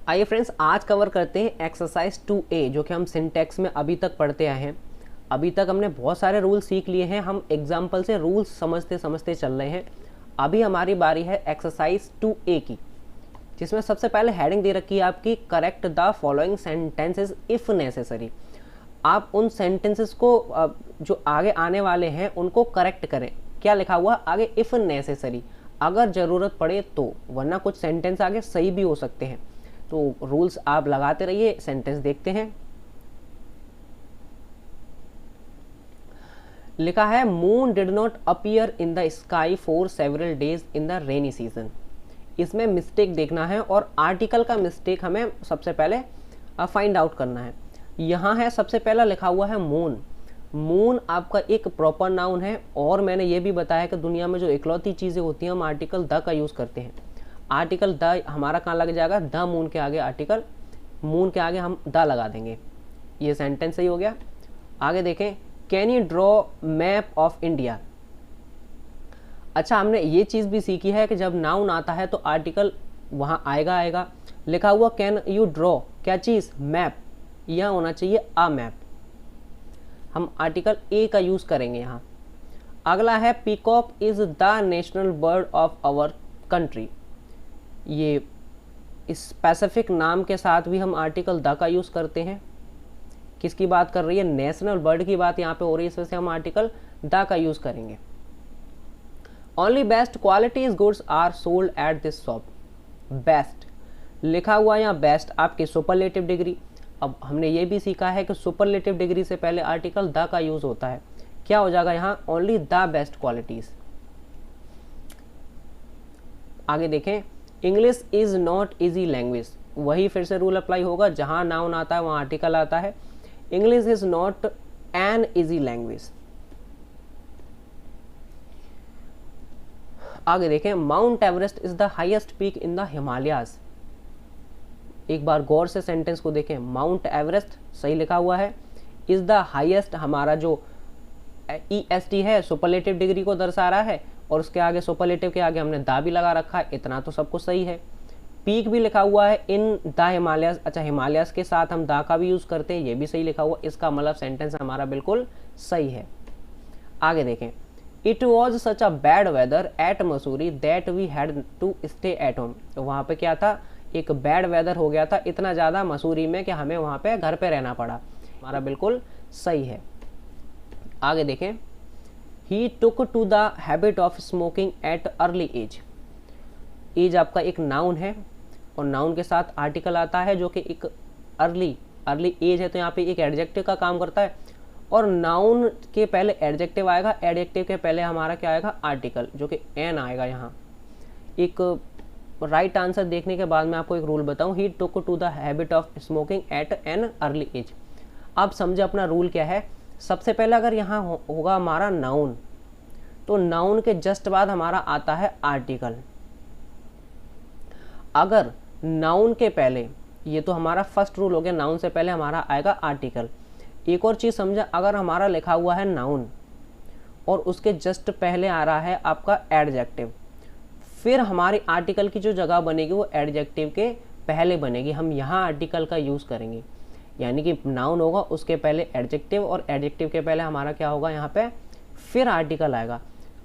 आइए फ्रेंड्स, आज कवर करते हैं एक्सरसाइज 2A जो कि हम सिंटैक्स में अभी तक पढ़ते आए हैं। अभी तक हमने बहुत सारे रूल सीख लिए हैं, हम एग्जाम्पल से रूल्स समझते समझते चल रहे हैं। अभी हमारी बारी है एक्सरसाइज 2A की, जिसमें सबसे पहले हेडिंग दे रखी है आपकी correct the following sentences if necessary. आप उन सेंटेंसेस को जो आगे आने वाले हैं उनको करेक्ट करें। क्या लिखा हुआ आगे? इफ़ नेसेसरी, अगर ज़रूरत पड़े तो, वरना कुछ सेंटेंस आगे सही भी हो सकते हैं। तो रूल्स आप लगाते रहिए। सेंटेंस देखते हैं। लिखा है moon did not appear in the sky for several days in the rainy season. इसमें मिस्टेक देखना है और आर्टिकल का मिस्टेक हमें सबसे पहले फाइंड आउट करना है। यहाँ है सबसे पहला लिखा हुआ है मून। मून आपका एक प्रॉपर नाउन है, और मैंने ये भी बताया कि दुनिया में जो इकलौती चीज़ें होती हैं हम आर्टिकल द का यूज़ करते हैं। आर्टिकल द हमारा कहाँ लग जाएगा? द मून के आगे आर्टिकल, मून के आगे हम द लगा देंगे। ये सेंटेंस सही हो गया। आगे देखें, can you draw map of India. अच्छा, हमने ये चीज़ भी सीखी है कि जब नाउन आता है तो आर्टिकल वहाँ आएगा। लिखा हुआ कैन यू ड्रॉ, क्या चीज़? मैप। यह होना चाहिए अ मैप। हम आर्टिकल ए का यूज़ करेंगे यहाँ। अगला है peacock is the national bird of our country. ये स्पेसिफिक नाम के साथ भी हम आर्टिकल द का यूज़ करते हैं। किसकी बात कर रही है? नेशनल बर्ड की बात यहाँ पे हो रही है, इस वजह से हम आर्टिकल द का यूज़ करेंगे। Only best qualities goods are sold at this shop. Best लिखा हुआ यहाँ बेस्ट आपकी सुपरलेटिव डिग्री। अब हमने ये भी सीखा है कि सुपरलेटिव डिग्री से पहले आर्टिकल द का यूज़ होता है। क्या हो जाएगा यहाँ? Only the best qualities. आगे देखें, English is not easy language. वही फिर से रूल अप्लाई होगा, जहाँ नाउन आता है वहाँ आर्टिकल आता है। English is not an easy language. आगे देखें, mount Everest is the highest peak in the Himalayas. एक बार गौर से सेंटेंस को देखें। माउंट एवरेस्ट सही लिखा हुआ है, इज़ द हाईएस्ट हमारा जो EST है सुपरलेटिव डिग्री को दर्शा रहा है, और उसके आगे सुपरलेटिव के आगे हमने दा भी लगा रखा है। इतना तो सब कुछ सही है। पीक भी लिखा हुआ है इन द हिमालयस। अच्छा, हिमालयस के साथ हम दा का भी यूज़ करते हैं, ये भी सही लिखा हुआ। इसका मतलब सेंटेंस हमारा बिल्कुल सही है। आगे देखें, it was such a bad weather at Mussoorie that we had to stay at home. तो वहाँ पे क्या था? एक बैड वेदर हो गया था इतना ज़्यादा मसूरी में कि हमें वहाँ पे घर पे रहना पड़ा। हमारा बिल्कुल सही है। आगे देखें, he took to the habit of smoking at early age. Age आपका एक नाउन है, और नाउन के साथ आर्टिकल आता है जो कि एक अर्ली एज है, तो यहाँ पे एक एडजेक्टिव का काम करता है। और नाउन के पहले एडजेक्टिव आएगा, एडजेक्टिव के पहले हमारा क्या आएगा? आर्टिकल, जो कि एन आएगा यहाँ। एक राइट आंसर देखने के बाद मैं आपको एक रूल बताऊँ। He took to the habit of smoking at an early age. आप समझे अपना रूल क्या है। सबसे पहले अगर यहाँ होगा हमारा नाउन, तो नाउन के जस्ट बाद हमारा आता है आर्टिकल। अगर नाउन के पहले, ये तो हमारा फर्स्ट रूल हो गया, नाउन से पहले हमारा आएगा आर्टिकल। एक और चीज़ समझा, अगर हमारा लिखा हुआ है नाउन और उसके जस्ट पहले आ रहा है आपका एडजेक्टिव, फिर हमारी आर्टिकल की जो जगह बनेगी वो एडजेक्टिव के पहले बनेगी। हम यहाँ आर्टिकल का यूज़ करेंगे, यानी कि नाउन होगा उसके पहले एडजेक्टिव, और एडजेक्टिव के पहले हमारा क्या होगा यहाँ पे? फिर आर्टिकल आएगा।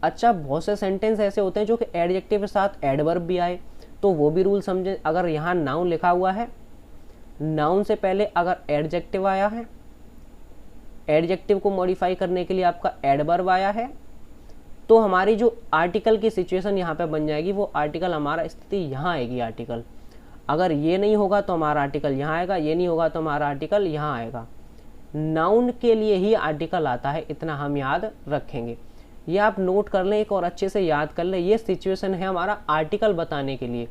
अच्छा, बहुत से सेंटेंस ऐसे होते हैं जो कि एडजेक्टिव के साथ एडवर्ब भी आए, तो वो भी रूल समझे। अगर यहाँ नाउन लिखा हुआ है, नाउन से पहले अगर एडजेक्टिव आया है, एडजेक्टिव को मॉडिफाई करने के लिए आपका एडवर्ब आया है, तो हमारी जो आर्टिकल की सिचुएशन यहाँ पे बन जाएगी, वो आर्टिकल हमारा स्थिति यहाँ आएगी आर्टिकल। अगर ये नहीं होगा तो हमारा आर्टिकल यहाँ आएगा, ये नहीं होगा तो हमारा आर्टिकल यहाँ आएगा। नाउन के लिए ही आर्टिकल आता है, इतना हम याद रखेंगे। ये आप नोट कर लें, एक और अच्छे से याद कर लें। ये सिचुएशन है हमारा आर्टिकल बताने के लिए।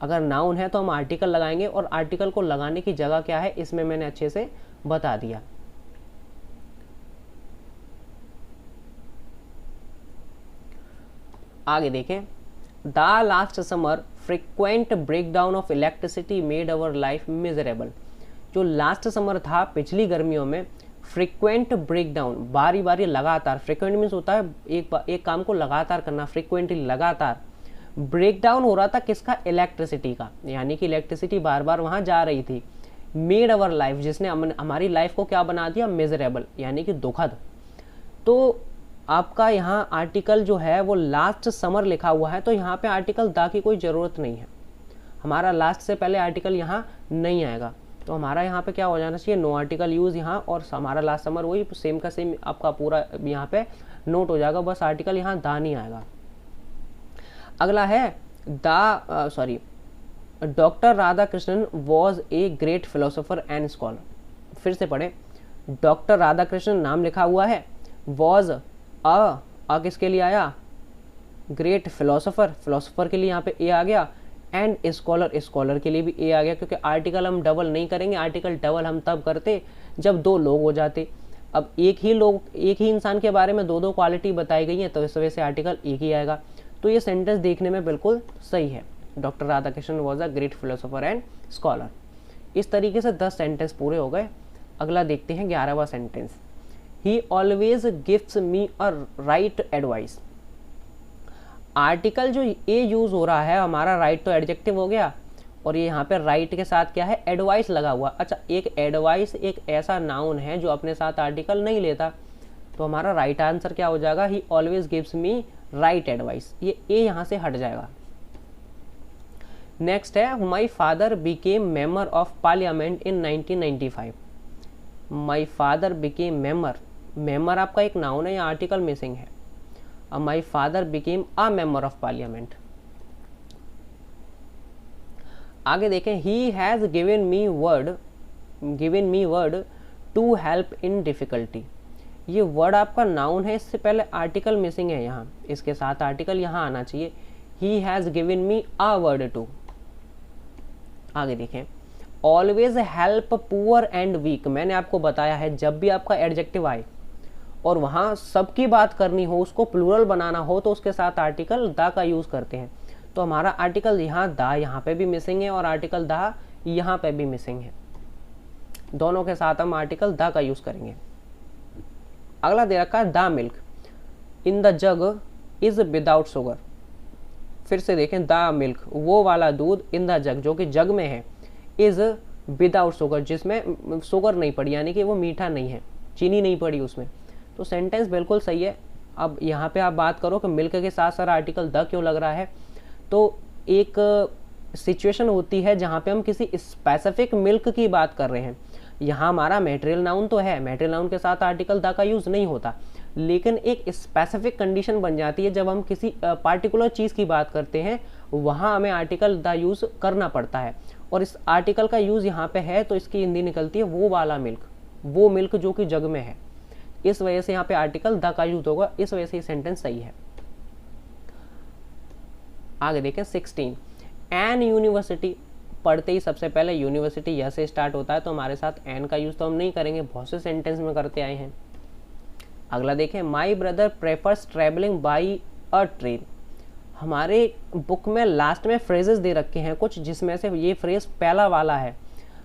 अगर नाउन है तो हम आर्टिकल लगाएंगे, और आर्टिकल को लगाने की जगह क्या है इसमें मैंने अच्छे से बता दिया। आगे देखें, the last summer frequent breakdown of electricity made our life miserable. जो लास्ट समर था, पिछली गर्मियों में, फ्रिक्वेंट ब्रेकडाउन, बारी बारी लगातार, फ्रिक्वेंट मीन्स होता है एक काम को लगातार करना, फ्रिक्वेंटली लगातार ब्रेक डाउन हो रहा था किसका, इलेक्ट्रिसिटी का, यानी कि इलेक्ट्रिसिटी बार बार वहाँ जा रही थी। मेड अवर लाइफ, जिसने हमारी लाइफ को क्या बना दिया, मिजरेबल, यानी कि दुखद। तो आपका यहाँ आर्टिकल जो है वो लास्ट समर लिखा हुआ है, तो यहाँ पे आर्टिकल दा की कोई ज़रूरत नहीं है, हमारा लास्ट से पहले आर्टिकल यहाँ नहीं आएगा। तो हमारा यहाँ पे क्या हो जाना चाहिए, नो आर्टिकल यूज़ यहाँ, और हमारा लास्ट समर वही सेम का सेम आपका पूरा यहाँ पे नोट हो जाएगा, बस आर्टिकल यहाँ दा नहीं आएगा। अगला है doctor Radhakrishnan was a great philosopher and scholar. फिर से पढ़े, डॉक्टर राधाकृष्णन नाम लिखा हुआ है, वॉज अ किसके लिए आया, ग्रेट फिलोसोफर, फिलोसोफर के लिए यहाँ पे ए आ गया, एंड स्कॉलर, स्कॉलर के लिए भी ए आ गया, क्योंकि आर्टिकल हम डबल नहीं करेंगे, आर्टिकल डबल हम तब करते जब दो लोग हो जाते। अब एक ही इंसान के बारे में दो दो क्वालिटी बताई गई है, तो इस वजह से आर्टिकल एक ही आएगा। तो ये सेंटेंस देखने में बिल्कुल सही है, doctor Radhakrishnan was a great philosopher and scholar. इस तरीके से 10 सेंटेंस पूरे हो गए। अगला देखते हैं 11वां sentence, he always gives me a right advice. Article जो ए यूज हो रहा है हमारा, राइट तो एडजेक्टिव हो गया, और ये यहाँ पे राइट के साथ क्या है, एडवाइस लगा हुआ। अच्छा, एक एडवाइस एक ऐसा नाउन है जो अपने साथ आर्टिकल नहीं लेता, तो हमारा राइट आंसर क्या हो जाएगा, he always gives me right advice, ये ए यहाँ से हट जाएगा। नेक्स्ट है, my father became member of parliament in 1995। My father became member आपका एक नाउन है, या आर्टिकल मिसिंग है। My father became a member of parliament. आगे देखें, he has given me word to help in difficulty. ये word आपका noun है, इससे पहले आर्टिकल मिसिंग है यहाँ, इसके साथ आर्टिकल यहाँ आना चाहिए, he has given me a word to. आगे देखें, always help poor and weak. मैंने आपको बताया है जब भी आपका एडजेक्टिव आए और वहाँ सबकी बात करनी हो, उसको प्लूरल बनाना हो, तो उसके साथ आर्टिकल दा का यूज़ करते हैं। तो हमारा आर्टिकल यहाँ दा यहाँ पे भी मिसिंग है, और आर्टिकल दा यहाँ पे भी मिसिंग है, दोनों के साथ हम आर्टिकल दा का यूज़ करेंगे। अगला दे रखा है, the milk in the jug is without sugar. फिर से देखें, द मिल्क वो वाला दूध, इन द जग जो कि जग में है, इज विदाउट शुगर जिसमें शुगर नहीं पड़ी, यानी कि वो मीठा नहीं है, चीनी नहीं पड़ी उसमें। तो सेंटेंस बिल्कुल सही है। अब यहाँ पे आप बात करो कि मिल्क के साथ सारा आर्टिकल द क्यों लग रहा है, तो एक सिचुएशन होती है जहाँ पे हम किसी स्पेसिफिक मिल्क की बात कर रहे हैं। यहाँ हमारा मेटेरियल नाउन तो है, मेटेरियल नाउन के साथ आर्टिकल द का यूज़ नहीं होता, लेकिन एक स्पेसिफिक कंडीशन बन जाती है जब हम किसी पार्टिकुलर चीज़ की बात करते हैं, वहाँ हमें आर्टिकल द यूज़ करना पड़ता है। और इस आर्टिकल का यूज़ यहाँ पे है, तो इसकी हिंदी निकलती है वो वाला मिल्क, वो मिल्क जो कि जग में है। इस वजह से यहाँ पे आर्टिकल द का यूज होगा, इस वजह से ये सेंटेंस सही है। आगे देखें 16, एन यूनिवर्सिटी। पढ़ते ही सबसे पहले यूनिवर्सिटी यह से स्टार्ट होता है, तो हमारे साथ एन का यूज तो हम नहीं करेंगे, बहुत से सेंटेंस में करते आए हैं। अगला देखें, my brother prefers travelling by a train. हमारे बुक में लास्ट में फ्रेजेस दे रखे हैं कुछ, जिसमें से ये फ्रेज पहला वाला है।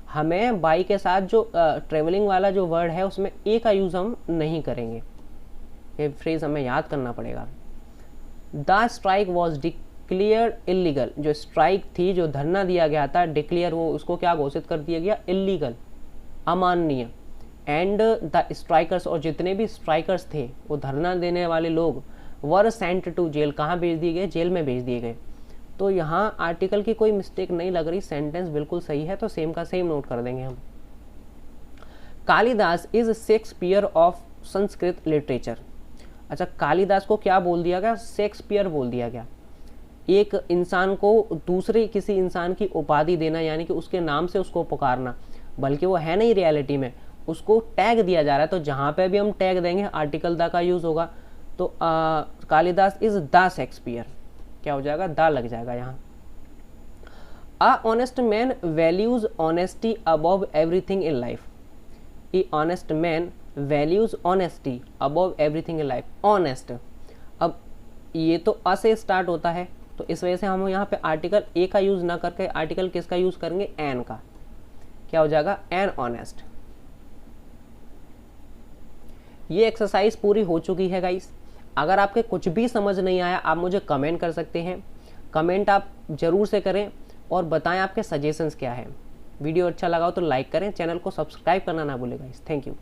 हमें बाई के साथ जो ट्रेवलिंग वाला जो वर्ड है उसमें ए का यूज़ हम नहीं करेंगे, ये फ्रेज हमें याद करना पड़ेगा। The strike was declared illegal. जो स्ट्राइक थी, जो धरना दिया गया था, डिक्लेयर वो उसको क्या घोषित कर दिया गया, इलीगल, अमाननीय। एंड द स्ट्राइकर्स, और जितने भी स्ट्राइकर्स थे, वो धरना देने वाले लोग, वर सेंट टू जेल, कहाँ भेज दिए गए, जेल में भेज दिए गए। तो यहाँ आर्टिकल की कोई मिस्टेक नहीं लग रही, सेंटेंस बिल्कुल सही है, तो सेम का सेम नोट कर देंगे हम। Kalidas is Shakespeare of Sanskrit literature. अच्छा, कालिदास को क्या बोल दिया गया, शेक्सपियर बोल दिया गया। एक इंसान को दूसरे किसी इंसान की उपाधि देना, यानी कि उसके नाम से उसको पुकारना, बल्कि वो है नहीं रियलिटी में, उसको टैग दिया जा रहा है। तो जहाँ पे भी हम टैग देंगे आर्टिकल द का यूज होगा। तो कालिदास इज द शेक्सपियर, क्या हो जाएगा, दा लग जाएगा यहाँ। अ honest man values honesty above everything in life. A honest man values honesty above everything in life. Honest, अब ये तो अ से स्टार्ट होता है, तो इस वजह से हम यहाँ पे आर्टिकल ए का यूज ना करके आर्टिकल किसका यूज करेंगे, एन का। क्या हो जाएगा, एन ऑनेस्ट। ये एक्सरसाइज पूरी हो चुकी है गाइस। अगर आपके कुछ भी समझ नहीं आया, आप मुझे कमेंट कर सकते हैं। कमेंट आप ज़रूर से करें और बताएं आपके सजेशंस क्या है। वीडियो अच्छा लगा हो तो लाइक करें, चैनल को सब्सक्राइब करना ना भूलें गाइस। Thank you.